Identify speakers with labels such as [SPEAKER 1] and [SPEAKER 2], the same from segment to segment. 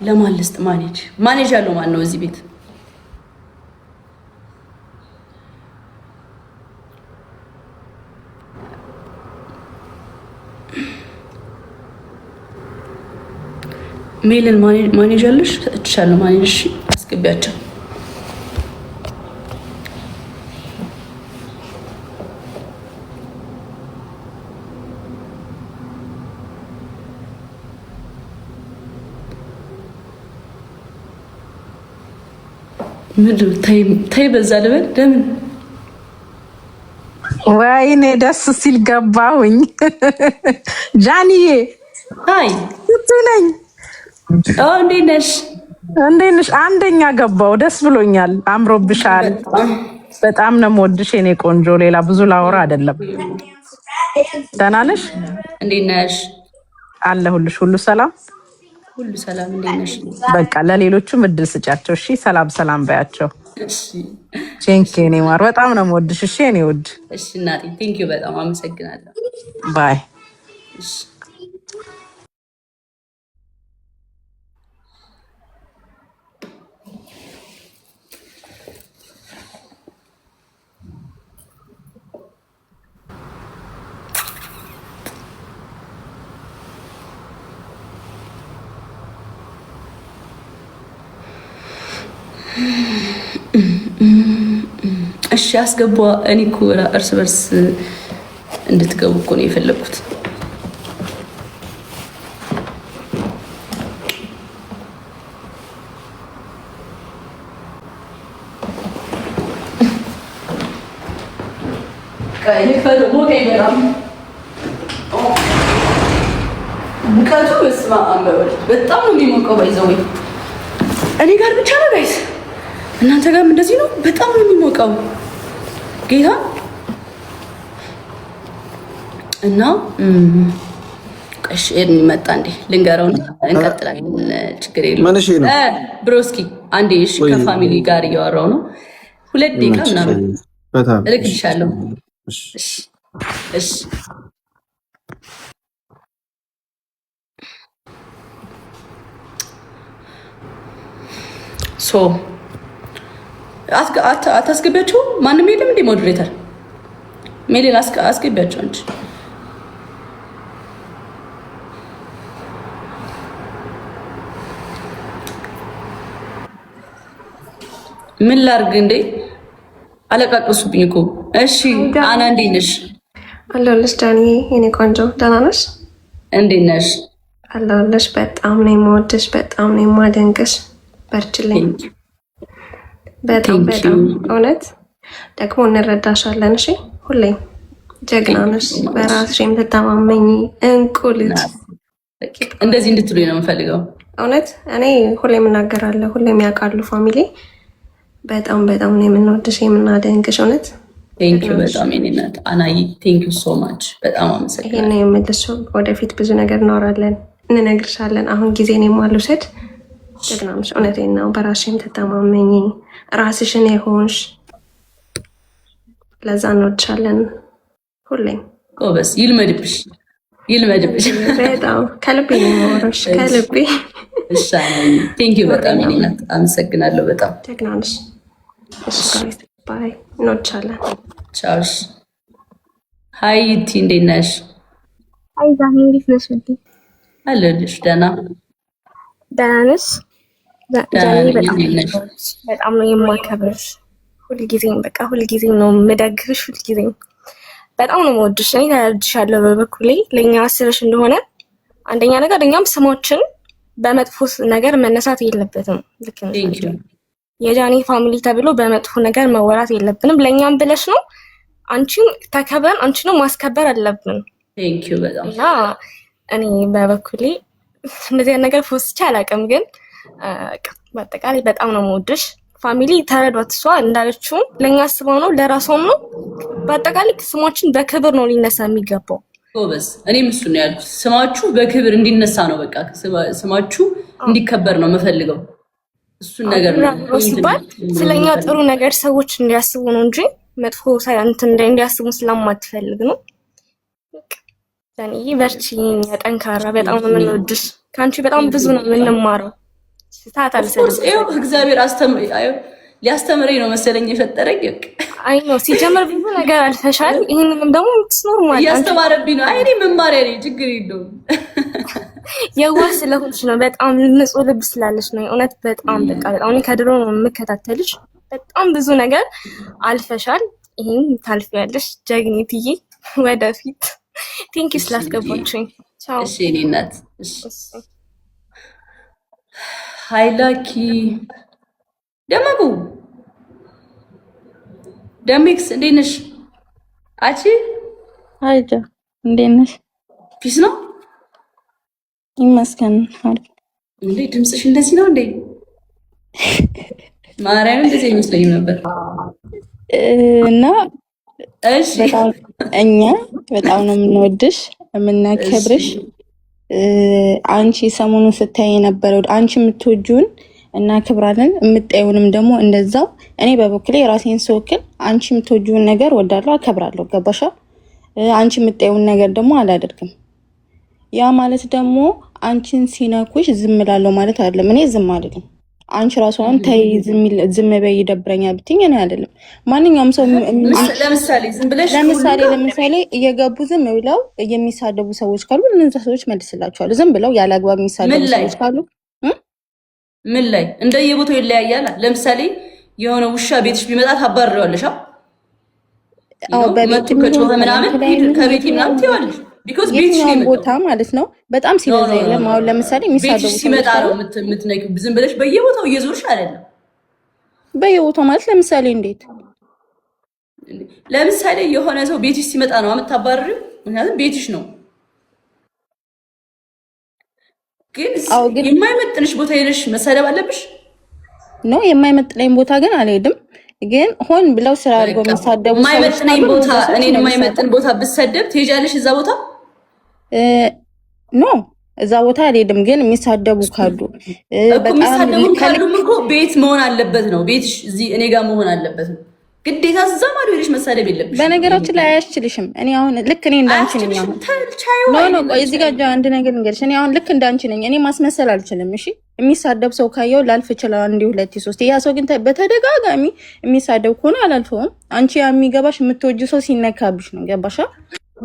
[SPEAKER 1] ለማን ልስጥ? ማኔጅ ያለው ማን ነው እዚህ ቤት? ሜልን ማኔጅ አለሽ? ሰጥቻለሁ ማኔጅ። አስገቢያቸው። ምንድን ተይ በዛ ልበል? ለምን
[SPEAKER 2] ወይኔ ደስ ሲል ገባሁኝ። ጃኒዬ
[SPEAKER 1] አይ
[SPEAKER 2] እቱ ነኝ።
[SPEAKER 1] እንዴት ነሽ?
[SPEAKER 2] አንደኛ ገባው። ደስ ብሎኛል። አምሮብሻል። በጣም ነው የምወድሽ የኔ ቆንጆ። ሌላ ብዙ ላወራ አይደለም። ደህና ነሽ?
[SPEAKER 1] እንዴት ነሽ?
[SPEAKER 2] አለሁልሽ። ሁሉ ሰላም?
[SPEAKER 1] ሁሉ ሰላም። እንዴት ነሽ?
[SPEAKER 2] በቃ ለሌሎቹም እድል ስጫቸው። እሺ፣ ሰላም በያቸው።
[SPEAKER 1] እሺ
[SPEAKER 2] ቴንክ ዩ። እኔ ማር በጣም ነው የምወድሽ። እሺ እኔ ውድ።
[SPEAKER 1] እሺ እናቴ ቴንክ ዩ በጣም አመሰግናለሁ።
[SPEAKER 2] ባይ።
[SPEAKER 1] እሺ እሺ አስገባ። እኔ እኮ እርስ በርስ እንድትገቡ እኮ ነው የፈለኩት። ሙቀቱ በስመ አብ በጣም ነው የሚሞቀው። ባይዘው እኔ ጋር ብቻ ነው ጋይስ? እናንተ ጋርም እንደዚህ ነው? በጣም ነው የሚሞቀው ጌታ እና ቀሽር መጣ እንዴ ልንገረው ነው። እንቀጥላለን። ችግር የለም ብሮስኪ። አንዴ እሺ፣ ከፋሚሊ ጋር እያወራው ነው። 2 ደቂቃ ምናምን እልክልሻለሁ። እሺ ሶ አታስገቢያቸው። ማንም የለም እንዴ ሞዴሬተር? ሜሌን አስገቢያቸው እንጂ ምን ላርግ እንዴ? አለቃቅሱብኝ እኮ። እሺ አና እንዴት ነሽ?
[SPEAKER 3] አለሁልሽ ዳኒ የኔ ቆንጆ። ደህና ነሽ?
[SPEAKER 1] እንዴት ነሽ?
[SPEAKER 3] አለሁልሽ። በጣም ነው የምወድሽ፣ በጣም ነው የማደንቅሽ። በርችልኝ። በጣም እውነት ደግሞ እንረዳሻለን። እሺ ሁሌም ጀግና ነሽ፣ በራስሽ የምትተማመኝ እንቁ ልጅ።
[SPEAKER 1] እንደዚህ እንድትሉኝ ነው የምፈልገው።
[SPEAKER 3] እውነት እኔ ሁሌም እናገራለሁ፣ ሁሌም ያውቃሉ ፋሚሊ። በጣም ነው የምንወድሽ የምናደንቅሽ። እውነት
[SPEAKER 1] ቴንኪዩ በጣም የኔ እናት አናይ፣ ቴንኪዩ ሶ ማች። በጣም አመሰግናለሁ።
[SPEAKER 3] ይሄን ነው የምልሽ። ወደፊት ብዙ ነገር እናወራለን፣ እንነግርሻለን። አሁን ጊዜን የማልውሰድ ጀግና ነሽ። እውነቴን ነው። በራስሽ የምትተማመኝ ራስሽን የሆንሽ፣ ለዛ እንወድሻለን ሁሌም።
[SPEAKER 1] ጎበዝ። ይልመድብሽ።
[SPEAKER 3] በጣም ከልቤ ነው የማወራሽ፣ ከልቤ።
[SPEAKER 1] እሺ ቴንኪዩ በጣም የኔ እናት አመሰግናለሁ። በጣም
[SPEAKER 3] ጀግና ነሽ። እሺ ጋይስ ባይ፣ እንወድሻለን።
[SPEAKER 1] ቻው። ሀይ ቲ እንዴት ነሽ?
[SPEAKER 4] አይ ዛሬ እንዴት ነሽ?
[SPEAKER 1] አለሁልሽ። ደህና
[SPEAKER 4] ነሽ? በጣም ነው የማከብርሽ። ሁልጊዜም ነው የምደግፍሽ። ሁልጊዜም በጣም ነው የምወድሽ። እኔ ተረድሻለሁ በበኩሌ። ለእኛ አስበሽ እንደሆነ አንደኛ ነገር እኛም ስማችን በመጥፎ ነገር መነሳት የለበትም። ልክ ነው። የጃኒ ፋሚሊ ተብሎ በመጥፎ ነገር መወራት የለብንም። ለእኛም ብለሽ ነው። አንቺን ተከብረን አንቺንም ማስከበር አለብን። እና እኔ በበኩሌ እንደዚህ ነገር ፎስቼ አላውቅም፣ ግን በአጠቃላይ በጣም ነው የምወድሽ። ፋሚሊ ተረዷት። እሷ እንዳለችውም ለእኛ አስበው ነው፣ ለራሷም ነው። በአጠቃላይ ስማችን በክብር ነው ሊነሳ የሚገባው።
[SPEAKER 1] ጎበዝ። እኔም እሱ ነው ያልኩት። ስማችሁ በክብር እንዲነሳ ነው። በቃ ስማችሁ እንዲከበር ነው የምፈልገው። እሱን ነገር ነው
[SPEAKER 4] ሲባል ስለኛ ጥሩ ነገር ሰዎች እንዲያስቡ ነው እንጂ መጥፎ ሳይንት እንዲያስቡ ስለማትፈልግ ነው። በቃ በርቺ፣ ጠንካራ። በጣም ነው የምንወድሽ። ከአንቺ በጣም ብዙ ነው የምንማረው። ስታት
[SPEAKER 1] አልሰለም። እግዚአብሔር ሊያስተምረኝ ነው መሰለኝ የፈጠረኝ።
[SPEAKER 4] አይ ነው ሲጀመር ብዙ ነገር አልፈሻል። ይሄንንም ደግሞ ምትስኖር ማለት
[SPEAKER 1] ያስተማረብኝ ነው። አይ እኔ መማሪያ ነኝ፣ ችግር የለውም።
[SPEAKER 4] የዋህ ስለሆንሽ ነው። በጣም ንጹህ ልብ ስላለሽ ነው። እውነት በጣም በጣም እኔ ከድሮ ነው የምከታተልሽ። በጣም ብዙ ነገር አልፈሻል። ይሄን ታልፊያለሽ ጀግኒትዬ። ወደፊት ቴንክ ዩ ስላስገባችሁኝ። ቻው።
[SPEAKER 1] እሺ እኔ እናት። እሺ ሃይላኪ ደመቁ ደሚክስ እንዴት ነሽ? አቺ
[SPEAKER 5] አይጃ እንዴት ነሽ?
[SPEAKER 1] ፒስ ነው
[SPEAKER 5] ይመስገን። አሪፍ
[SPEAKER 1] እንዴ ድምፅሽ እንደዚህ ነው እንዴ? ማርያም እንደዚህ አይመስለኝም ነበር።
[SPEAKER 5] እና
[SPEAKER 1] እሺ
[SPEAKER 5] እኛ በጣም ነው የምንወድሽ የምናከብርሽ። አንቺ ሰሞኑን ስታይ የነበረው አንቺ የምትወጂውን እናከብራለን፣ የምታዩንም ደግሞ እንደዛው። እኔ በበኩሌ የራሴን ስወክል አንቺ የምትወጂውን ነገር ወዳለሁ፣ አከብራለሁ። ገባሻ? አንቺ የምታዩውን ነገር ደግሞ አላደርግም። ያ ማለት ደግሞ አንቺን ሲነኩሽ ዝም እላለሁ ማለት አይደለም። እኔ ዝም አይደለም። አንቺ ራስዋን ታይ ዝም በይ ይደብረኛል ብትኝ እኔ አይደለም። ማንኛውም ሰው ለምሳሌ እየገቡ ዝም ብለው የሚሳደቡ ሰዎች ካሉ እነዛ ሰዎች መልስላቸዋል። ዝም ብለው ያለ አግባብ የሚሳደቡ ሰዎች ካሉ
[SPEAKER 1] ምን ላይ እንደየቦታው ይለያያል። ለምሳሌ የሆነ ውሻ ቤትሽ ቢመጣ ታባርሪዋለሽ።
[SPEAKER 5] አዎ በቤት
[SPEAKER 1] ምናምን ከቤት ምናምን ትይዋለሽ። ቢኮዝ ቤትሽ
[SPEAKER 5] ቦታ ማለት ነው። በጣም ሲበዛ የለም። አሁን ለምሳሌ የሚሳደቡ
[SPEAKER 1] ሲመጣ ነው የምትነቂው። ዝም ብለሽ በየቦታው እየዞርሽ አይደለም።
[SPEAKER 5] በየቦታው ማለት ለምሳሌ እንዴት?
[SPEAKER 1] ለምሳሌ የሆነ ሰው ቤትሽ ሲመጣ ነው የምታባርሪው። ምክንያቱም ቤትሽ ነው። ግን የማይመጥንሽ ቦታ ሄደሽ መሰደብ አለብሽ
[SPEAKER 5] ነው? የማይመጥነኝ ቦታ ግን አልሄድም። ግን ሆን ብለው ስራ አድርገው የሚሳደቡ
[SPEAKER 1] የማይመጥነኝ ቦታ እኔን የማይመጥን ቦታ ብሰደብ ትሄጃለሽ እዛ ቦታ?
[SPEAKER 5] ኖ እዛ ቦታ አልሄድም። ግን የሚሳደቡ ካሉ
[SPEAKER 1] የሚሳደቡ ካሉም እኮ ቤት መሆን አለበት ነው። ቤትሽ እዚህ እኔ ጋር መሆን አለበት ነው። ግዴታ እዛ ማዶ ሄደሽ መሳደብ የለብሽ።
[SPEAKER 5] በነገራችን ላይ አያስችልሽም። እኔ አሁን ልክ እኔ እንዳንቺ ነኝ። አሁን ቆይ እዚህ ጋር አንድ ነገር እንገርሽ። እኔ አሁን ልክ እንዳንቺ ነኝ። እኔ ማስመሰል አልችልም። እሺ የሚሳደብ ሰው ካየው ላልፍ ይችላል፣ አንዴ ሁለቴ ሶስቴ። ያ ሰው ግን በተደጋጋሚ የሚሳደብ ከሆነ አላልፈውም። አንቺ የሚገባሽ የምትወጂ ሰው ሲነካብሽ ነው። ገባሻ?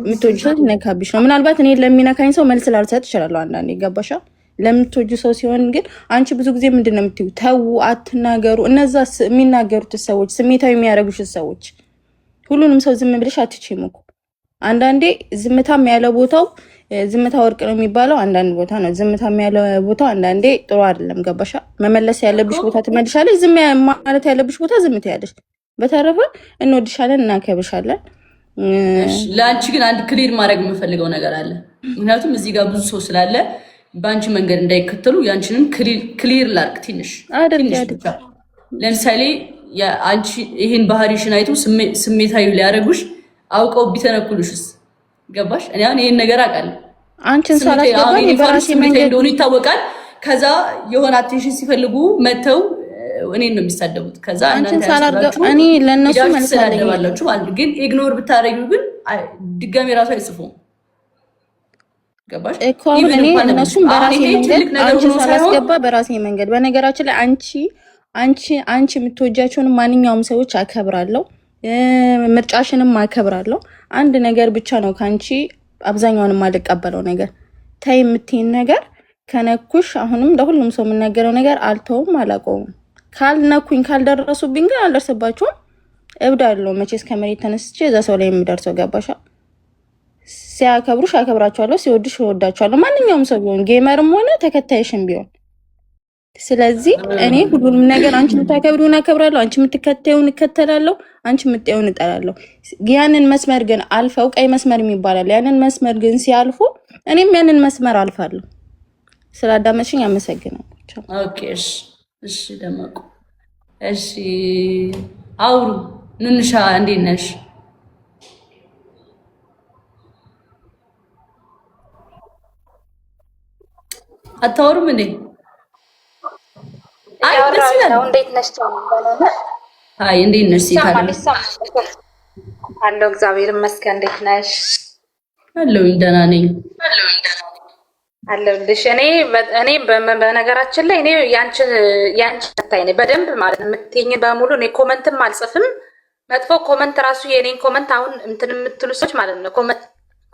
[SPEAKER 5] የምትወጂ ሰው ሲነካብሽ ነው። ምናልባት እኔ ለሚነካኝ ሰው መልስ ላልሰጥ እችላለሁ አንዳንዴ። ገባሻ? ለምትወጂ ሰው ሲሆን ግን አንቺ ብዙ ጊዜ ምንድን ነው የምትይው? ተው አትናገሩ። እነዛ የሚናገሩት ሰዎች ስሜታዊ የሚያደርጉሽ ሰዎች ሁሉንም ሰው ዝም ብለሽ አትችይም እኮ። አንዳንዴ ዝምታም ያለ ቦታው ዝምታ ወርቅ ነው የሚባለው አንዳንድ ቦታ ነው። ዝምታም ያለ ቦታው አንዳንዴ ጥሩ አይደለም። ገባሻ? መመለስ ያለብሽ ቦታ ትመልሻለሽ፣ ዝም ማለት ያለብሽ ቦታ ዝም ትያለሽ። በተረፈ እንወድሻለን፣ እናከብርሻለን።
[SPEAKER 1] ለአንቺ ግን አንድ ክሊር ማድረግ የምፈልገው ነገር አለ። ምክንያቱም እዚህ ጋር ብዙ ሰው ስላለ በአንቺ መንገድ እንዳይከተሉ ያንቺንም ክሊር ላርግ ትንሽ ብቻ። ለምሳሌ አንቺ ይሄን ባህሪሽን አይቶ ስሜታዊ ሊያደርጉሽ አውቀው ቢተነኩሉሽስ? ገባሽ? እኔ አሁን ይሄን ነገር አውቃለሁ።
[SPEAKER 5] አንቺን ሳላስገባ በራሴ መንገድ
[SPEAKER 1] እንደሆነ ይታወቃል። ከዛ የሆነ አቴንሽን ሲፈልጉ መተው እኔን ነው የሚሳደቡት። ከዛ
[SPEAKER 5] አንቺን ሳላስገባ እኔ ለነሱ
[SPEAKER 1] መልሳለሁ ማለት ግን ኢግኖር ብታረጊው ግን ድጋሚ ራሱ አይጽፉም። ገባሽ?
[SPEAKER 5] እኔ እነሱም በራሴ መንገድ አንቺን ሳላስገባ በራሴ መንገድ። በነገራችን ላይ አንቺ የምትወጃቸውን ማንኛውም ሰዎች አከብራለሁ፣ ምርጫሽንም አከብራለሁ። አንድ ነገር ብቻ ነው ከአንቺ አብዛኛውንም አልቀበለው ነገር ታይ የምትይን ነገር ከነኩሽ፣ አሁንም ለሁሉም ሰው የምናገረው ነገር አልተውም፣ አላቆሙም። ካልነኩኝ ካልደረሱብኝ ግን አልደርስባቸውም። እብዳለሁ መቼስ ከመሬት ተነስቼ እዛ ሰው ላይ የሚደርሰው። ገባሻ? ሲያከብሩሽ አከብራቸዋለሁ፣ ሲወዱሽ እወዳቸዋለሁ። ማንኛውም ሰው ቢሆን ጌመርም ሆነ ተከታይሽም ቢሆን። ስለዚህ እኔ ሁሉንም ነገር አንቺ የምታከብሪውን አከብራለሁ፣ አንቺ የምትከታዩን እከተላለሁ፣ አንቺ የምትጠዩን እጠላለሁ። ያንን መስመር ግን አልፈው ቀይ መስመር የሚባላል። ያንን መስመር ግን ሲያልፉ እኔም ያንን መስመር አልፋለሁ። ስላዳመጥሽኝ አመሰግናለሁ።
[SPEAKER 1] ኦኬ እሺ ደመቁ እሺ አውሩ ኑንሻ እንዴት ነሽ? አታወሩም እንዴ? አይ ደስ ይላል።
[SPEAKER 6] እንዴት ነሽ?
[SPEAKER 1] አይ እንዴት ነሽ?
[SPEAKER 6] አለሁ እግዚአብሔር ይመስገን። እንዴት ነሽ?
[SPEAKER 1] አለሁ ደህና ነኝ።
[SPEAKER 5] አለልሽ እኔ በነገራችን ላይ እኔ ያንቺ ተታይ ነኝ በደንብ ማለት ነው። የምትይኝ በሙሉ እኔ ኮመንትም አልጽፍም። መጥፎ ኮመንት ራሱ የኔን ኮመንት አሁን እንትን የምትሉ ሰዎች ማለት ነው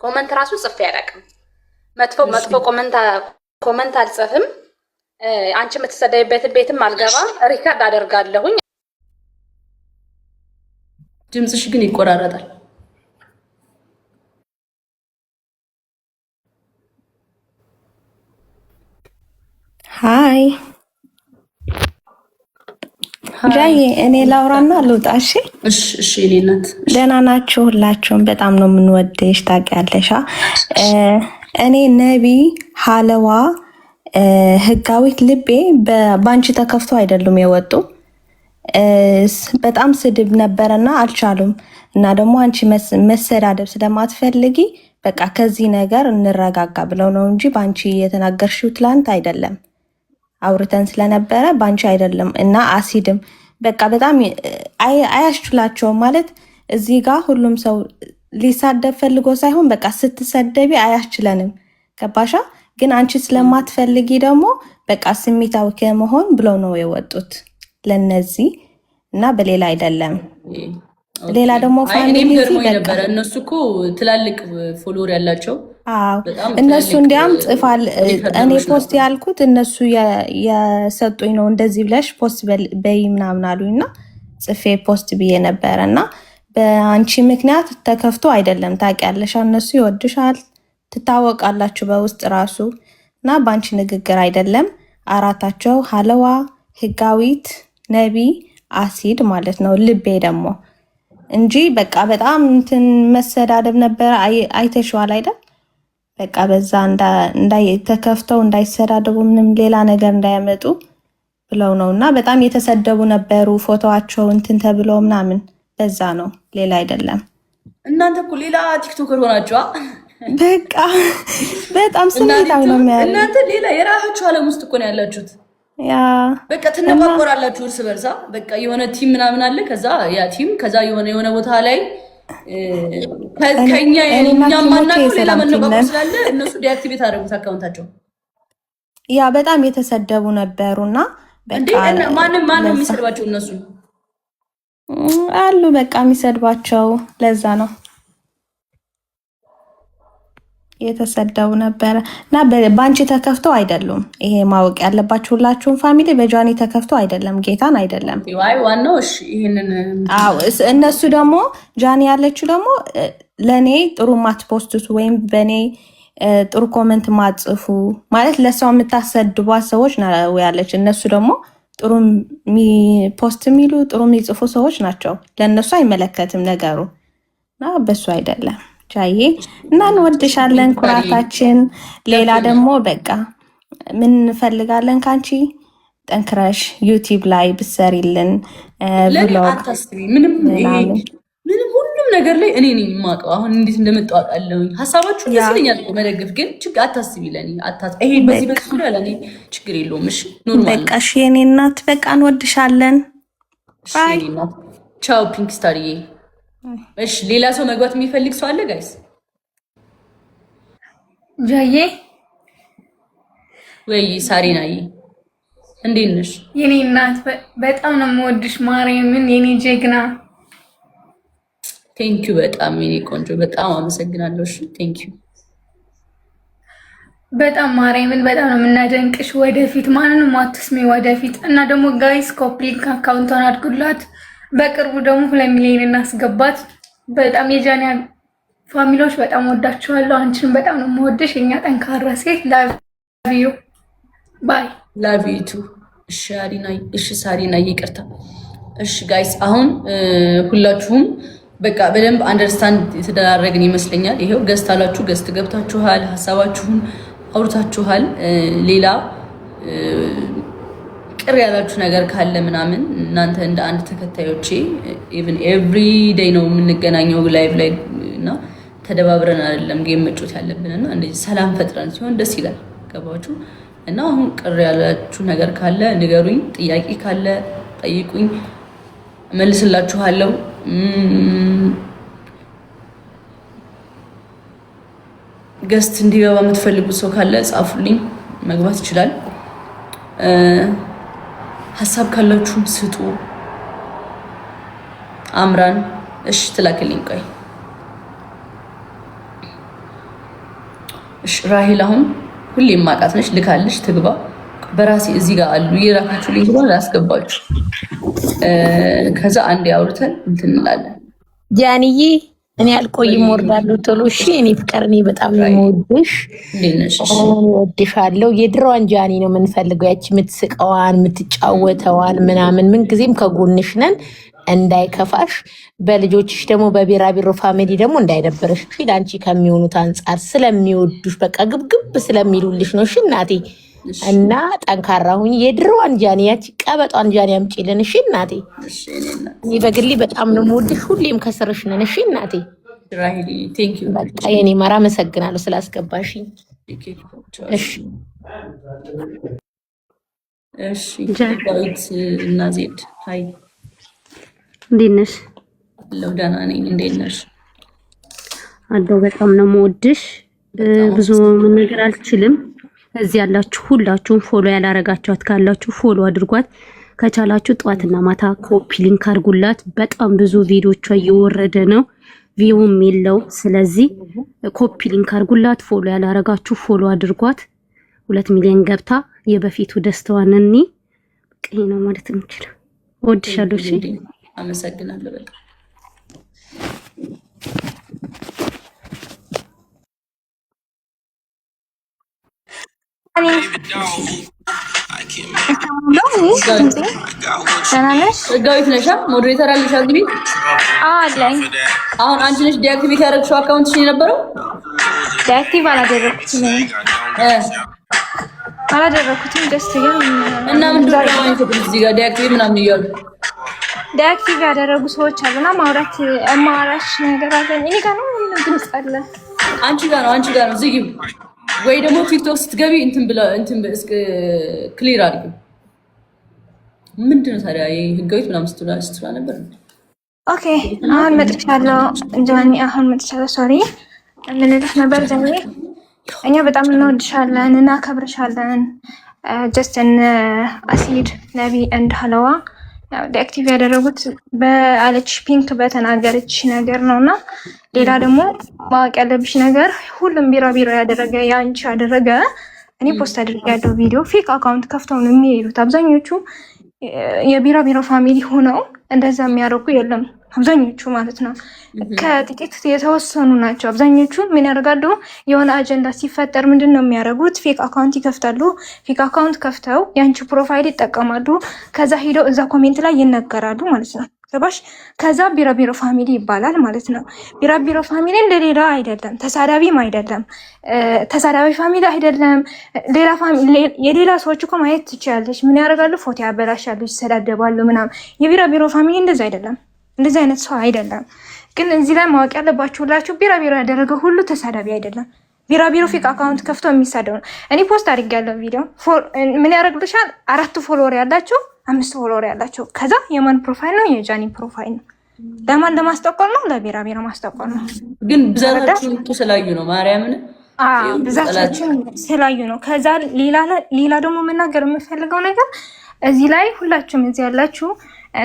[SPEAKER 5] ኮመንት ራሱ ጽፌ አያውቅም። መጥፎ ኮመንት አልጽፍም። አንቺ የምትሰደይበትን ቤትም አልገባም። ሪከርድ አደርጋለሁኝ።
[SPEAKER 1] ድምፅሽ ግን ይቆራረጣል።
[SPEAKER 3] ሃይ ጃዬ፣ እኔ ላውራና ልውጣ።
[SPEAKER 1] እሺ እኔ እናት
[SPEAKER 3] ደህና ናችሁ? ሁላችሁም በጣም ነው የምንወድሽ ታውቂያለሽ። እኔ ነቢ ሀለዋ ህጋዊት ልቤ በባንቺ ተከፍቶ አይደሉም የወጡ በጣም ስድብ ነበረና አልቻሉም። እና ደግሞ አንቺ መሰዳደብ ስለማትፈልጊ በቃ ከዚህ ነገር እንረጋጋ ብለው ነው እንጂ ባንቺ የተናገርሽው ትላንት አይደለም። አውርተን ስለነበረ ባንቺ አይደለም። እና አሲድም በቃ በጣም አያስችላቸውም ማለት እዚህ ጋር ሁሉም ሰው ሊሳደብ ፈልጎ ሳይሆን በቃ ስትሰደቢ አያስችለንም። ገባሻ? ግን አንቺ ስለማትፈልጊ ደግሞ በቃ ስሜታዊ ከመሆን ብለው ነው የወጡት ለነዚህ እና በሌላ አይደለም። ሌላ ደግሞ ፋሚሊ
[SPEAKER 1] ነበረ። እነሱ እኮ ትላልቅ ፎሎወር ያላቸው
[SPEAKER 3] እነሱ እንዲያም ጽፋል። እኔ ፖስት ያልኩት እነሱ የሰጡኝ ነው እንደዚህ ብለሽ ፖስት በይ ምናምን አሉኝ እና ጽፌ ፖስት ብዬ ነበረ እና በአንቺ ምክንያት ተከፍቶ አይደለም። ታውቂያለሽ፣ እነሱ ይወድሻል፣ ትታወቃላችሁ በውስጥ ራሱ እና በአንቺ ንግግር አይደለም። አራታቸው ሀለዋ፣ ህጋዊት፣ ነቢ፣ አሲድ ማለት ነው። ልቤ ደግሞ እንጂ በቃ በጣም እንትን መሰዳደብ ነበረ። አይተሽዋል አይደል? በቃ በዛ ተከፍተው እንዳይሰዳደቡ ምንም ሌላ ነገር እንዳያመጡ ብለው ነው እና በጣም የተሰደቡ ነበሩ። ፎቶዋቸው እንትን ተብለው ምናምን በዛ ነው፣ ሌላ አይደለም።
[SPEAKER 1] እናንተ እኮ ሌላ ቲክቶከር ሆናችኋ።
[SPEAKER 3] በቃ በጣም ስሜታዊ ነው የሚያደርገው።
[SPEAKER 1] እናንተ ሌላ የራሳችሁ ዓለም ውስጥ እኮ ነው ያላችሁት።
[SPEAKER 3] ያ
[SPEAKER 1] በቃ ትነቋቆራላችሁ እርስ በርሳ። በቃ የሆነ ቲም ምናምን አለ። ከዛ ያ ቲም ከዛ የሆነ ቦታ ላይ ከኛ ማናውቀው ሌላ መነቋቆር ስላለ እነሱ ዲአክቲቬት አደረጉት አካውንታቸው።
[SPEAKER 3] ያ በጣም የተሰደቡ ነበሩና
[SPEAKER 1] በቃ ማንም የሚሰድባቸው እነሱ
[SPEAKER 3] አሉ። በቃ የሚሰድባቸው ለዛ ነው የተሰደቡ ነበረ እና በአንቺ ተከፍተው አይደሉም። ይሄ ማወቅ ያለባችሁ ሁላችሁም ፋሚሊ፣ በጃኒ ተከፍተው አይደለም፣ ጌታን አይደለም።
[SPEAKER 1] ዋናው እሺ። ይሄንን
[SPEAKER 3] እነሱ ደግሞ ጃኒ ያለችው ደግሞ ለእኔ ጥሩ ማትፖስቱት ወይም በእኔ ጥሩ ኮመንት ማጽፉ ማለት ለሰው የምታሰድቧት ሰዎች ነው ያለች። እነሱ ደግሞ ጥሩ ፖስት የሚሉ ጥሩ የሚጽፉ ሰዎች ናቸው። ለእነሱ አይመለከትም ነገሩ እና በሱ አይደለም። ጃዬ እና እንወድሻለን፣ ኩራታችን። ሌላ ደግሞ በቃ ምን እንፈልጋለን ካንቺ ጠንክረሽ ዩቲዩብ ላይ ብትሰሪልን ብሎግ
[SPEAKER 1] ምንም ሁሉም ነገር ላይ እኔ ነኝ የማውቀው። አሁን እንዴት እንደመጣሁ አውቃለሁኝ። ሀሳባችሁ ደስ ይለኛል መደገፍ፣ ግን ችግር አታስቢ። ለኔ ይሄ በዚህ ጉዳይ ለኔ ችግር የለውም። እሺ ኖርማል
[SPEAKER 3] በቃ እሺ። የኔ እናት በቃ እንወድሻለን። ባይ
[SPEAKER 1] ቻው ፒንክ ስታርዬ። እሺ ሌላ ሰው መግባት የሚፈልግ ሰው አለ ጋይስ?
[SPEAKER 6] ጃዬ
[SPEAKER 1] ወይ ሳሪናዬ እንዴት ነሽ?
[SPEAKER 6] የኔ እናት በጣም ነው የምወድሽ ማርያምን፣ የኔ ጀግና።
[SPEAKER 1] ቴንኪዩ በጣም የኔ ቆንጆ፣ በጣም አመሰግናለሁ። እሺ ቴንኪዩ
[SPEAKER 6] በጣም ማርያምን፣ በጣም ነው የምናደንቅሽ። ወደፊት ማንንም አትስሚ፣ ወደፊት እና ደግሞ ጋይስ ኮፕሊንክ አካውንቷን አድርጉላት። በቅርቡ ደግሞ 2 ሚሊዮን እናስገባት። በጣም የጃኒ ፋሚሊዎች በጣም ወዳችኋለሁ። አንቺን በጣም ነው የምወድሽ የኛ ጠንካራ ሴት። ላቭ ዩ ባይ
[SPEAKER 1] ላቭ ዩ ቱ። እሺ ሳሪና ይቅርታ። እሺ ጋይስ አሁን ሁላችሁም በቃ በደንብ አንደርስታንድ የተደራረግን ይመስለኛል። ይሄው ገስት አላችሁ፣ ገስት ገብታችኋል፣ ሀሳባችሁን አውርታችኋል። ሌላ ቅር ያላችሁ ነገር ካለ ምናምን እናንተ እንደ አንድ ተከታዮቼ ኢቭን ኤቭሪ ዴይ ነው የምንገናኘው ላይቭ ላይ እና ተደባብረን አይደለም ጌም መጫወት ያለብን እና እንደዚህ ሰላም ፈጥረን ሲሆን ደስ ይላል። ገባችሁ? እና አሁን ቅር ያላችሁ ነገር ካለ ንገሩኝ፣ ጥያቄ ካለ ጠይቁኝ፣ እመልስላችኋለሁ። ገስት እንዲገባ የምትፈልጉት ሰው ካለ ጻፉልኝ፣ መግባት ይችላል። ሀሳብ ካላችሁም ስጡ። አምራን እሺ ትላክልኝ። ቆይ እሺ ራሂል አሁን ሁሌም ማቃት ነሽ፣ ልካልሽ ትግባ። በራሴ እዚህ ጋር አሉ የላካችሁልኝ ብሎ ላስገባችሁ። ከዛ አንዴ አውርተን እንትን እንላለን።
[SPEAKER 7] ጃንዬ እኔ አልቆይም ወርዳለሁ ቶሎ። እሺ እኔ ፍቅር እኔ በጣም ነው የምወድሽ፣ እወድሻለሁ። የድሮዋን ጃኒ ነው የምንፈልገው፣ ያቺ የምትስቀዋን የምትጫወተዋን ምናምን። ምን ጊዜም ከጎንሽ ነን፣ እንዳይከፋሽ። በልጆችሽ ደግሞ በቢራቢሮ ፋሚሊ ደግሞ እንዳይደበረሽ። እሺ ለአንቺ ከሚሆኑት አንጻር ስለሚወዱሽ በቃ ግብግብ ስለሚሉልሽ ነው። እሺ እናቴ እና ጠንካራ ሁኚ። የድሮዋን ጃኒ ያቺ ቀበጧን ጃኒ አምጪልን። እሺ እናቴ እኔ በግሌ በጣም ነው የምወድሽ፣ ሁሌም ከስርሽ ነን። እሺ እናቴ በቃ የኔ ማር አመሰግናለሁ ስላስገባሽኝ። እሺ
[SPEAKER 1] እሺ ዳዊት እና ዜድ ሃይ
[SPEAKER 8] እንዴት ነሽ?
[SPEAKER 1] አለሁ ደህና ነኝ። እንዴት ነሽ?
[SPEAKER 8] አለሁ በጣም ነው የምወድሽ። ብዙ መናገር አልችልም። እዚህ ያላችሁ ሁላችሁም ፎሎ ያላረጋችኋት ካላችሁ ፎሎ አድርጓት። ከቻላችሁ ጠዋትና ማታ ኮፒ ሊንክ አድርጉላት። በጣም ብዙ ቪዲዮቿ እየወረደ ነው፣ ቪውም የለው። ስለዚህ ኮፒ ሊንክ አድርጉላት። ፎሎ ያላረጋችሁ ፎሎ አድርጓት። 2 ሚሊዮን ገብታ የበፊቱ ደስታዋን እኔ በቃ ነው ማለት እንችላለን። እወድሻለሁ። እሺ
[SPEAKER 1] አመሰግናለሁ በጣም ህጋዊት ነሽ? ሞዴሬተር አለሽ? አግቢ
[SPEAKER 4] አለኝ።
[SPEAKER 1] አሁን አንቺ ነሽ ዲአክቲቬት ያደረግሽው አካውንትሽ የነበረው?
[SPEAKER 4] ዲአክቲቭ አላደረኩትም ደስ ይላል።
[SPEAKER 1] እና ምንድን ነው እዚህ ጋር ዲአክቲቭ ምናምን እያሉ
[SPEAKER 4] ዲአክቲቭ ያደረጉ ሰዎች አሉና ማውራት አማራሽ ነገር አለ። እኔ ጋር ነው ድምጽ አለ።
[SPEAKER 1] አንቺ ጋር ነው ዝጊው። ወይ ደግሞ ቲክቶክ ስትገቢ እንትን ክሊር አድርጊ። ምንድን ነው ታዲያ ህጋዊት ምናምን ስትላ ነበር።
[SPEAKER 4] ኦኬ አሁን መጥቻለሁ ጃኒ፣ አሁን መጥቻለሁ። ሶሪ ምን ልልሽ ነበር ጃኒ? እኛ በጣም እንወድሻለን፣ እናከብርሻለን። ጀስትን አሲድ ነቢ እንድ ሀለዋ ዲአክቲቭ ያደረጉት በአለች ፒንክ በተናገረች ነገር ነውና፣ ሌላ ደግሞ ማወቅ ያለብሽ ነገር ሁሉም ቢራቢሮ ያደረገ ያንቺ ያደረገ እኔ ፖስት አድርጌያለሁ ቪዲዮ። ፌክ አካውንት ከፍተው ነው የሚሄዱት አብዛኞቹ። የቢራቢሮ ፋሚሊ ሆነው እንደዛ የሚያደርጉ የለም አብዛኞቹ ማለት ነው። ከጥቂት የተወሰኑ ናቸው አብዛኞቹ። ምን ያደርጋሉ? የሆነ አጀንዳ ሲፈጠር ምንድን ነው የሚያደርጉት? ፌክ አካውንት ይከፍታሉ። ፌክ አካውንት ከፍተው የአንቺ ፕሮፋይል ይጠቀማሉ። ከዛ ሄደው እዛ ኮሜንት ላይ ይነገራሉ ማለት ነው። ገባሽ? ከዛ ቢራቢሮ ፋሚሊ ይባላል ማለት ነው። ቢራቢሮ ፋሚሊ እንደሌላ አይደለም፣ ተሳዳቢም አይደለም፣ ተሳዳቢ ፋሚሊ አይደለም። ሌላ ፋሚሊ የሌላ ሰዎች እኮ ማየት ትችላለች። ምን ያደርጋሉ? ፎቶ ያበላሻሉ፣ ይሰዳደባሉ ምናምን። የቢራቢሮ ፋሚሊ እንደዛ አይደለም፣ እንደዚህ አይነት ሰው አይደለም። ግን እዚህ ላይ ማወቅ ያለባችሁ ሁላችሁ ቢራቢሮ ያደረገ ሁሉ ተሳዳቢ አይደለም። ቢራቢሮ ፌክ አካውንት ከፍቶ የሚሳደው ነው። እኔ ፖስት አድርጌያለሁ ቪዲዮ። ምን ያደርግልሻል? 4 ፎሎወር ያላቸው 5 ፎሎወር ያላቸው። ከዛ የማን ፕሮፋይል ነው? የጃኒ ፕሮፋይል ነው። ለማን ለማስጠቆል ነው? ለቢራቢሮ ማስጠቆል ነው።
[SPEAKER 1] ግን ብዛታችሁን ስላዩ ነው ማርያምን፣
[SPEAKER 4] ብዛታችሁን ስላዩ ነው። ከዛ ሌላ ደግሞ መናገር የምፈልገው ነገር እዚህ ላይ ሁላችሁም እዚህ ያላችሁ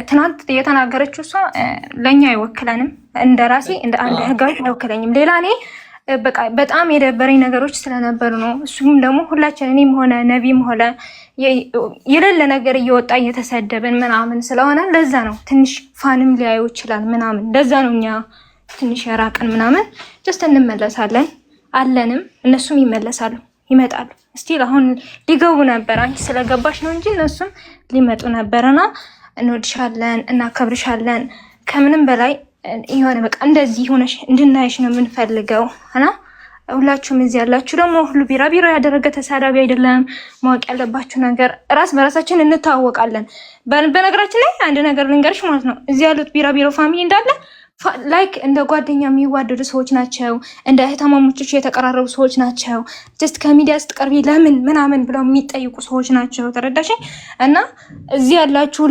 [SPEAKER 4] ትናንት የተናገረችው እሷ ለኛ አይወክለንም። እንደ ራሴ እንደ አንድ ህጋዊ አይወክለኝም። ሌላ እኔ በቃ በጣም የደበረኝ ነገሮች ስለነበሩ ነው። እሱም ደግሞ ሁላችን እኔም ሆነ ነቢም ሆነ የሌለ ነገር እየወጣ እየተሰደብን ምናምን ስለሆነ ለዛ ነው ትንሽ ፋንም ሊያዩ ይችላል ምናምን። ለዛ ነው እኛ ትንሽ የራቅን ምናምን። ጀስት እንመለሳለን አለንም፣ እነሱም ይመለሳሉ ይመጣሉ። እስቲል አሁን ሊገቡ ነበር፣ አንቺ ስለገባሽ ነው እንጂ እነሱም ሊመጡ ነበርና እንወድሻለን፣ እናከብርሻለን። ከምንም በላይ የሆነ በቃ እንደዚህ ሆነሽ እንድናይሽ ነው የምንፈልገው እና ሁላችሁም እዚህ ያላችሁ ደግሞ ሁሉ ቢራቢሮ ያደረገ ተሳዳቢ አይደለም። ማወቅ ያለባችሁ ነገር ራስ በራሳችን እንተዋወቃለን። በነገራችን ላይ አንድ ነገር ልንገርሽ ማለት ነው። እዚህ ያሉት ቢራቢሮ ፋሚሊ እንዳለ ላይክ እንደ ጓደኛ የሚዋደዱ ሰዎች ናቸው። እንደ እህታማሞቾች የተቀራረቡ ሰዎች ናቸው። ጀስት ከሚዲያ ስትቀርቢ ለምን ምናምን ብለው የሚጠይቁ ሰዎች ናቸው። ተረዳሽኝ? እና እዚህ ያላችሁ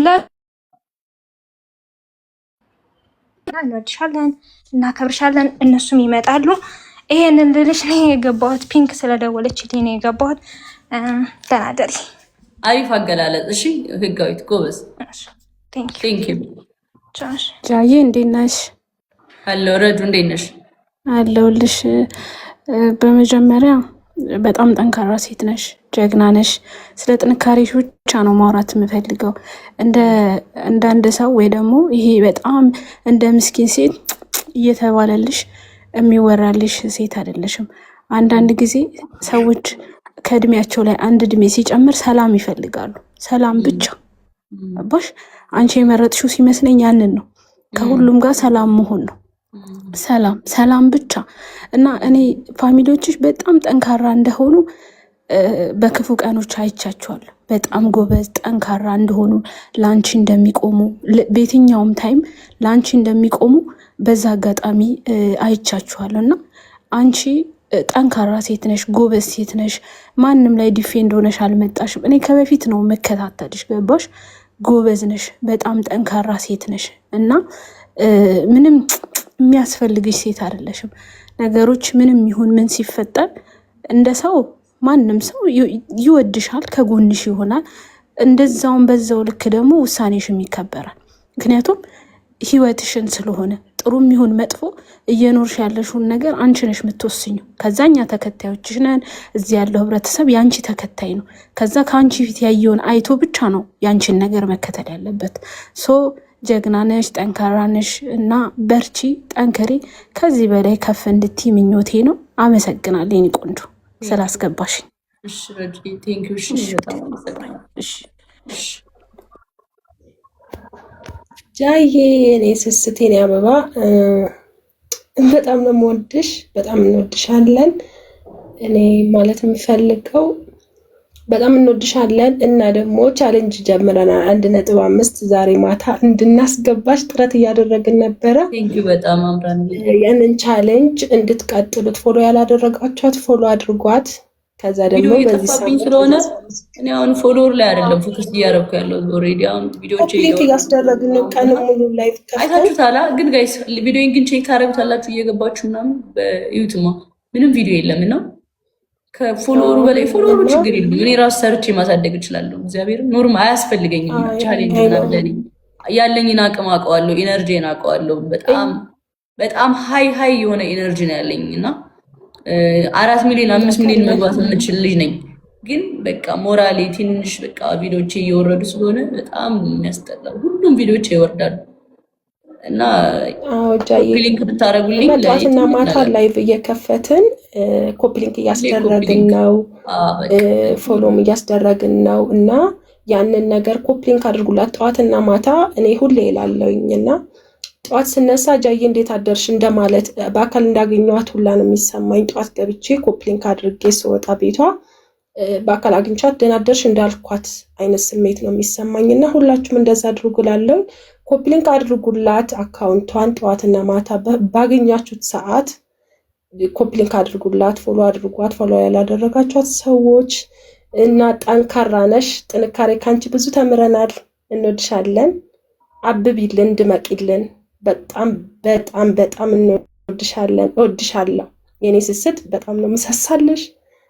[SPEAKER 4] እንወድሻለን፣ እናከብርሻለን። እነሱም ይመጣሉ። ይሄንን ልልሽ ነው የገባሁት። ፒንክ ስለደወለችልኝ ነው የገባሁት። ተናደሪ።
[SPEAKER 1] አሪፍ አገላለጽ። እሺ ህጋዊት ጎበዝ። ቴንክ ዩ
[SPEAKER 9] ጃዬ እንዴት ነሽ?
[SPEAKER 1] አሎ ረዱ እንዴት ነሽ?
[SPEAKER 9] አለሁልሽ። በመጀመሪያ በጣም ጠንካራ ሴት ነሽ፣ ጀግና ነሽ። ስለ ጥንካሬሽ ብቻ ነው ማውራት የምፈልገው። እንደ አንድ ሰው ወይ ደግሞ ይሄ በጣም እንደ ምስኪን ሴት እየተባለልሽ የሚወራልሽ ሴት አይደለሽም። አንዳንድ ጊዜ ሰዎች ከእድሜያቸው ላይ አንድ እድሜ ሲጨምር ሰላም ይፈልጋሉ። ሰላም ብቻ አባሽ አንቺ የመረጥሽው ሲመስለኝ ያንን ነው። ከሁሉም ጋር ሰላም መሆን ነው። ሰላም ብቻ እና እኔ ፋሚሊዎችሽ በጣም ጠንካራ እንደሆኑ በክፉ ቀኖች አይቻቸዋለሁ። በጣም ጎበዝ ጠንካራ እንደሆኑ ላንቺ እንደሚቆሙ በየትኛውም ታይም ላንቺ እንደሚቆሙ በዛ አጋጣሚ አይቻቸዋለሁ እና አንቺ ጠንካራ ሴት ነሽ፣ ጎበዝ ሴት ነሽ። ማንም ላይ ዲፌንድ ሆነሽ አልመጣሽም። እኔ ከበፊት ነው መከታተልሽ፣ ገባሽ? ጎበዝ ነሽ፣ በጣም ጠንካራ ሴት ነሽ እና ምንም የሚያስፈልግሽ ሴት አይደለሽም። ነገሮች ምንም ይሁን ምን ሲፈጠር እንደ ሰው ማንም ሰው ይወድሻል፣ ከጎንሽ ይሆናል። እንደዛውም በዛው ልክ ደግሞ ውሳኔሽም ይከበራል። ምክንያቱም ህይወትሽን ስለሆነ ጥሩም ይሁን መጥፎ እየኖርሽ ያለሽውን ነገር አንቺ ነሽ የምትወስኙ። ከዛኛ ተከታዮችሽ ነን። እዚህ ያለው ህብረተሰብ ያንቺ ተከታይ ነው። ከዛ ከአንቺ ፊት ያየውን አይቶ ብቻ ነው ያንቺን ነገር መከተል ያለበት። ሶ ጀግና ነሽ፣ ጠንካራ ነሽ እና በርቺ፣ ጠንከሪ። ከዚህ በላይ ከፍ እንድትይ ምኞቴ ነው። አመሰግናለሁ የኔ ቆንጆ ስላስገባሽኝ።
[SPEAKER 1] እሺ ረጂ ቴንክ ዩ። እሺ በጣም አመሰግናለሁ። እሺ
[SPEAKER 10] ጃዬ እኔ ስስቴ እኔ አበባ በጣም ነው የምወድሽ፣ በጣም እንወድሻለን። እኔ ማለት የምፈልገው በጣም እንወድሻለን እና ደግሞ ቻሌንጅ ጀምረናል 1.5 ዛሬ ማታ እንድናስገባሽ ጥረት እያደረግን ነበረ።
[SPEAKER 1] ቴንክ ዩ በጣም አምራን።
[SPEAKER 10] ያንን ቻሌንጅ እንድትቀጥሉት ፎሎ ያላደረጋችኋት ፎሎ አድርጓት። ከዛ ደግሞ በዚህ
[SPEAKER 1] ሰዓት ስለሆነ እኔ አሁን ፎሎወር ላይ አይደለም ፎከስ እያደረኩ ያለው ኦሬዲ አሁን ቪዲዮዎች
[SPEAKER 10] እያስደረግን ነው። ቀን ሙሉ ላይ
[SPEAKER 1] አይታችሁታል። ግን ጋይስ ቪዲዮን ግን ቼክ ታደርጉታላችሁ እየገባችሁ ምናምን። በዩቲዩብ ምንም ቪዲዮ የለም እና ከፎሎወሩ በላይ ፎሎወሩ ችግር የለም። እኔ ራስ ሰርቼ ማሳደግ እችላለሁ። እግዚአብሔር ኖርም አያስፈልገኝም። ቻሌንጅ ምናምን ያለኝን አቅም አውቀዋለሁ፣ ኢነርጂን አውቀዋለሁ። በጣም ሃይ የሆነ ኢነርጂ ነው ያለኝ እና 4 ሚሊዮን 5 ሚሊዮን መግባት የምችል ልጅ ነኝ። ግን በቃ ሞራሌ ትንሽ በቃ ቪዲዮቼ እየወረዱ ስለሆነ በጣም የሚያስጠላው። ሁሉም ቪዲዮቼ ይወርዳሉ እና ኮፒሊንክ ብታረጉልኝ
[SPEAKER 10] ጠዋትና ማታ ላይቭ እየከፈትን ኮፒሊንክ እያስደረግን ነው፣ ፎሎም እያስደረግን ነው እና ያንን ነገር ኮፒሊንክ አድርጉላት ጠዋትና ማታ። እኔ ሁሌ እላለሁኝ እና ጠዋት ስነሳ ጃዬ እንዴት አደርሽ እንደማለት በአካል እንዳገኘኋት ሁላ ነው የሚሰማኝ። ጠዋት ገብቼ ኮፕሊንክ አድርጌ ስወጣ ቤቷ በአካል አግኝቻት ደህና አደርሽ እንዳልኳት አይነት ስሜት ነው የሚሰማኝ እና ሁላችሁም እንደዛ አድርጉላለሁ። ኮፕሊንክ አድርጉላት አካውንቷን ጠዋትና ማታ ባገኛችሁት ሰዓት ኮፕሊንክ አድርጉላት፣ ፎሎ አድርጓት፣ ፎሎ ያላደረጋችኋት ሰዎች እና ጠንካራ ነሽ። ጥንካሬ ካንቺ ብዙ ተምረናል። እንወድሻለን። አብቢልን፣ ድመቂልን። በጣም በጣም በጣም እንወድሻለን። እወድሻለሁ የኔ ስስት። በጣም ነው የምሳሳልሽ።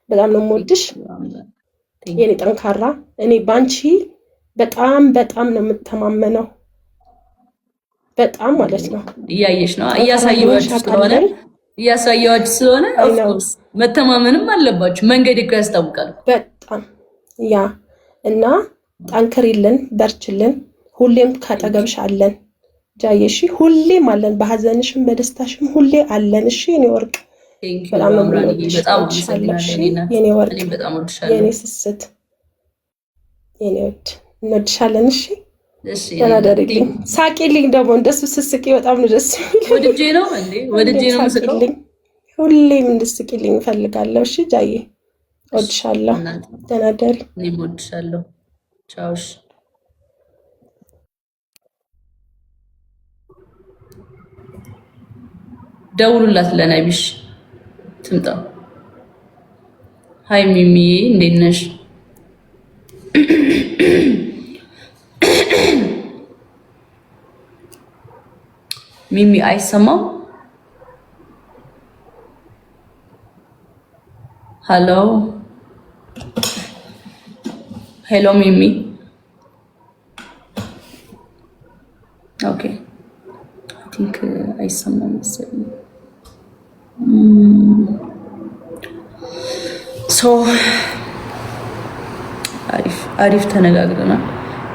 [SPEAKER 10] በጣም ነው የምወድሽ የኔ ጠንካራ። እኔ ባንቺ በጣም በጣም ነው የምተማመነው። በጣም ማለት ነው።
[SPEAKER 1] እያየሽ ነው፣ እያሳየዋችሁ ስለሆነ መተማመንም አለባችሁ። መንገድ እኮ ያስታውቃል
[SPEAKER 10] በጣም ያ እና ጠንክሪልን፣ በርችልን። ሁሌም ካጠገብሽ አለን ጃዬ። እሺ ሁሌም አለን፣ በሀዘንሽም በደስታሽም ሁሌ አለን። እሺ የኔ ወርቅ በጣም ነው የምንወድሽ። የኔ ወርቅ፣ የኔ ስስት፣ የኔ ወድ እንወድሻለን። እሺ ተናደሪልኝ፣ ሳቂልኝ። ደግሞ እንደሱ ስስቂ በጣም ነው ደስ የሚለኝ።
[SPEAKER 1] ወድጄ ነው ሳቂልኝ።
[SPEAKER 10] ሁሌም እንድስቂልኝ እፈልጋለሁ። እሺ ጃዬ እወድሻለሁ። ተናደሪ።
[SPEAKER 1] እኔም እወድሻለሁ። ቻው። ደውሉላት ለነቢሽ ትምጣ። ሃይ ሚሚ እንዴት ነሽ? ሚሚ አይሰማም? ሄሎ ሄሎ ሚሚ ኦኬ አይ ቲንክ አይሰማም መሰለኝ ሶ አሪፍ ተነጋግረናል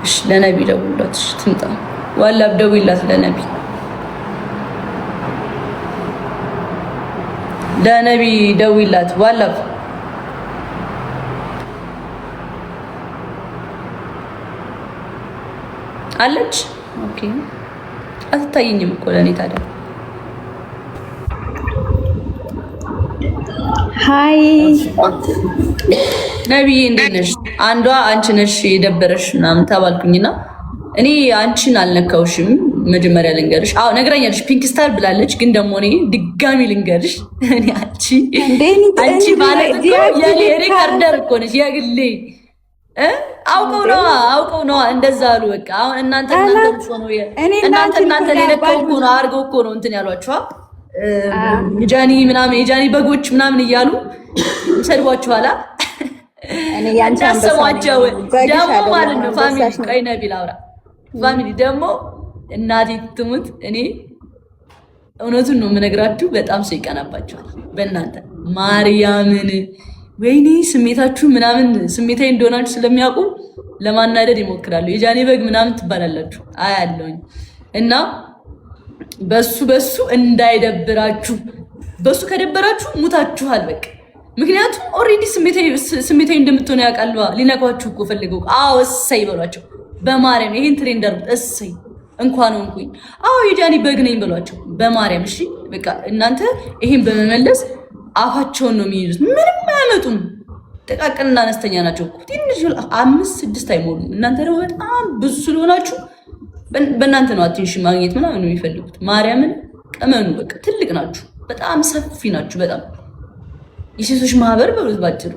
[SPEAKER 1] እሺ ለነቢ ደውላት እሺ ትምጣ ዋላብ ደውይላት ለነቢ ደውይላት ዋላብ አለች ኦኬ አትታየኝም እኮ ለኔ ታዲያ
[SPEAKER 5] ሃይ
[SPEAKER 1] ነብዬ እንዴት ነሽ አንዷ አንቺ ነሽ የደበረሽ ምናምን ተባልኩኝና እኔ አንቺን አልነካውሽም መጀመሪያ ልንገርሽ አዎ ነግራኛለሽ ፒንክ ስታር ብላለች ግን ደግሞ እኔ ድጋሚ ልንገርሽ እኔ አንቺ ማለት እኮ የኔ ሪካርደር እኮ ነሽ የግሌ አውቀው ነው እንደዛ አሉ በቃ አሁን እናንተ ለነካው እኮ ነው አርገው እኮ ነው እንትን ያሏችሁ የጃኒ ምናምን የጃኒ በጎች ምናምን እያሉ ይሰድቧችኋላ እኔ ያንቺ አንበሳቸው ደግሞ ማለት ነው ፋሚሊ ቀይ ነቢል አውራ ፋሚሊ ደግሞ እናቴ ትሙት እኔ እውነቱን ነው የምነግራችሁ በጣም ሰው ይቀናባችኋል በእናንተ ማርያምን ወይኔ ስሜታችሁ ምናምን ስሜታዊ እንደሆናችሁ ስለሚያውቁ ለማናደድ ይሞክራሉ የጃኒ በግ ምናምን ትባላላችሁ አያለሁኝ እና በሱ እንዳይደብራችሁ በሱ ከደበራችሁ ሙታችኋል በቃ ምክንያቱም ኦሬዲ ስሜታዊ እንደምትሆኑ ያውቃሉ ሊነኳችሁ እኮ ፈልገው አዎ እሰይ በሏቸው በማርያም ይሄን ትሬንድ አድርጉት እሰይ እንኳን ሆንኩኝ አዎ የጃኒ በግ ነኝ በሏቸው በማርያም እሺ በቃ እናንተ ይሄን በመመለስ አፋቸውን ነው የሚይዙት ምንም አያመጡም ጥቃቅንና አነስተኛ ናቸው ትንሽ 5-6 አይሞሉም እናንተ ደግሞ በጣም ብዙ ስለሆናችሁ በእናንተ ነው አቴንሽን ማግኘት ምናምን ነው የሚፈልጉት ማርያምን ቀመኑ በቃ ትልቅ ናችሁ በጣም ሰፊ ናችሁ በጣም የሴቶች ማህበር በሉት ባጭሩ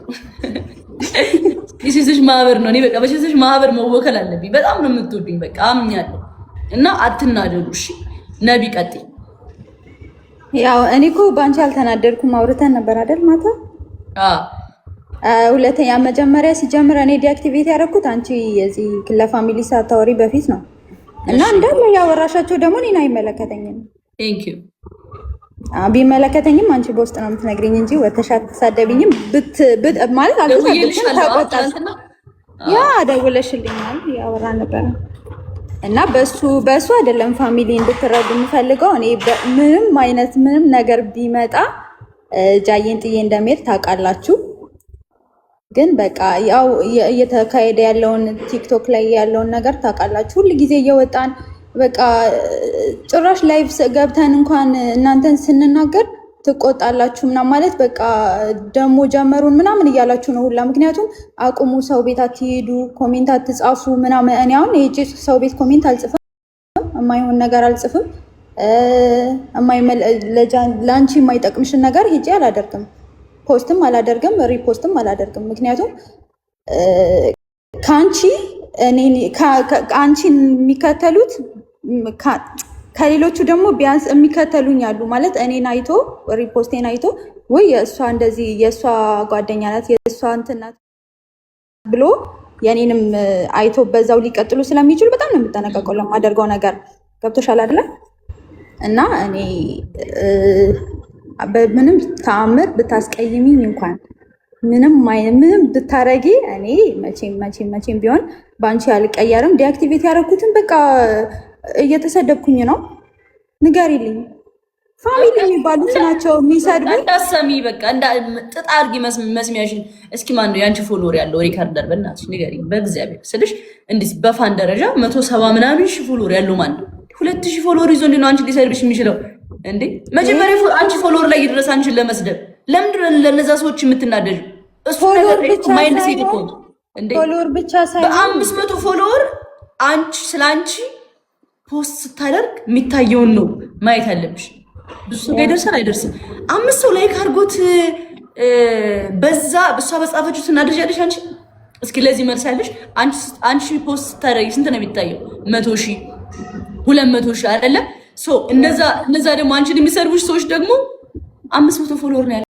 [SPEAKER 1] የሴቶች ማህበር ነው እኔ በቃ በሴቶች ማህበር መወከል አለብኝ በጣም ነው የምትወዱኝ በቃ አምኛለሁ እና አትናደዱ እሺ ነቢ ቀጥይ
[SPEAKER 5] ያው እኔ እኮ ባንቺ አልተናደድኩም አውርተን ነበር አይደል ማታ ሁለተኛ መጀመሪያ ሲጀምር እኔ ዲአክቲቬት ያደረኩት አንቺ የዚህ ለፋሚሊ ሳታወሪ በፊት ነው እና እንዳለ ያወራሻቸው ደግሞ እኔን አይመለከተኝም
[SPEAKER 1] ቴንክ ዩ
[SPEAKER 5] ቢመለከተኝም አንቺ በውስጥ ነው የምትነግሪኝ እንጂ ወተሻ ተሳደብኝም ማለት አልተሳደብሽም ተቆጣሽ ያ ደውለሽልኛል ያወራ ነበር እና በሱ አይደለም ፋሚሊ እንድትረዱ የምፈልገው እኔ ምንም ነገር ቢመጣ ጃዬን ጥዬ እንደምሄድ ታውቃላችሁ ግን በቃ ያው እየተካሄደ ያለውን ቲክቶክ ላይ ያለውን ነገር ታውቃላችሁ ሁሉ ጊዜ እየወጣን በቃ ጭራሽ ላይቭ ገብተን እንኳን እናንተን ስንናገር ትቆጣላችሁ ምናምን ማለት በቃ ደሞ ጀመሩን ምናምን እያላችሁ ነው ሁላ ምክንያቱም አቁሙ ሰው ቤት አትሄዱ ኮሜንት አትጻፉ ምናምን እኔ አሁን የጂ ሰው ቤት ኮሜንት አልጽፍም የማይሆን ነገር አልጽፍም ለአንቺ የማይጠቅምሽን ነገር ሄጄ አላደርግም ፖስትም አላደርግም ሪፖስትም አላደርግም ምክንያቱም ከአንቺን የሚከተሉት ከሌሎቹ ደግሞ ቢያንስ የሚከተሉኝ አሉ ማለት እኔን አይቶ ሪፖስቴን አይቶ ወይ የእሷ እንደዚህ የእሷ ጓደኛ ናት የእሷ እንትን ናት ብሎ የኔንም አይቶ በዛው ሊቀጥሉ ስለሚችሉ በጣም ነው የምጠነቀቀው ለማደርገው ነገር ገብቶሻል አይደለ እና እኔ በምንም ተአምር ብታስቀይሚኝ እንኳን ምንም ብታረጊ እኔ መቼም ቢሆን ባንቺ አልቀየርም ዲአክቲቬት ያደረኩትን በቃ እየተሰደብኩኝ ነው ንገሪልኝ ፋሚሊ የሚባሉት ናቸው የሚሰድቡ
[SPEAKER 1] እንዳሰሚ በቃ ጥጣ አድርጊ መስሚያሽን እስኪ ማን ነው ያንቺ ፎሎወር ያለው ሪካርደር በእናትሽ ንገሪኝ በእግዚአብሔር ስልሽ እንዴ በፋን ደረጃ 170 ምናምን ሺህ ፎሎወር ያለው ማን ነው 2000 ፎሎወር ይዞ እንዴ ነው አንቺ ሊሰድብሽ የሚችለው እንዴ መጀመሪያ አንቺ ፎሎወር ላይ ይድረስ አንቺን ለመስደብ ለምንድን ለነዛ ሰዎች የምትናደጁ እሱ ነገር ማይንድ ሴት እኮ እንዴ
[SPEAKER 5] ፎሎወር ብቻ ሳይሆን
[SPEAKER 1] በ500 ፎሎወር አንቺ ስላንቺ ፖስት ስታደርግ የሚታየውን ነው ማየት ያለብሽ ብዙ ሰው ይደርሳል አይደርስም 5 ሰው ላይክ አድርጎት በዛ በሷ በጻፈችው ስናደርጃለሽ አንቺ እስኪ ለዚህ መልስ ያለሽ አንቺ ፖስት ስታደርጊ ስንት ነው የሚታየው 100,000 200,000 አይደለ ሶ እነዛ ደግሞ አንቺን የሚሰርቡሽ ሰዎች ደግሞ 500 ፎሎወር ነው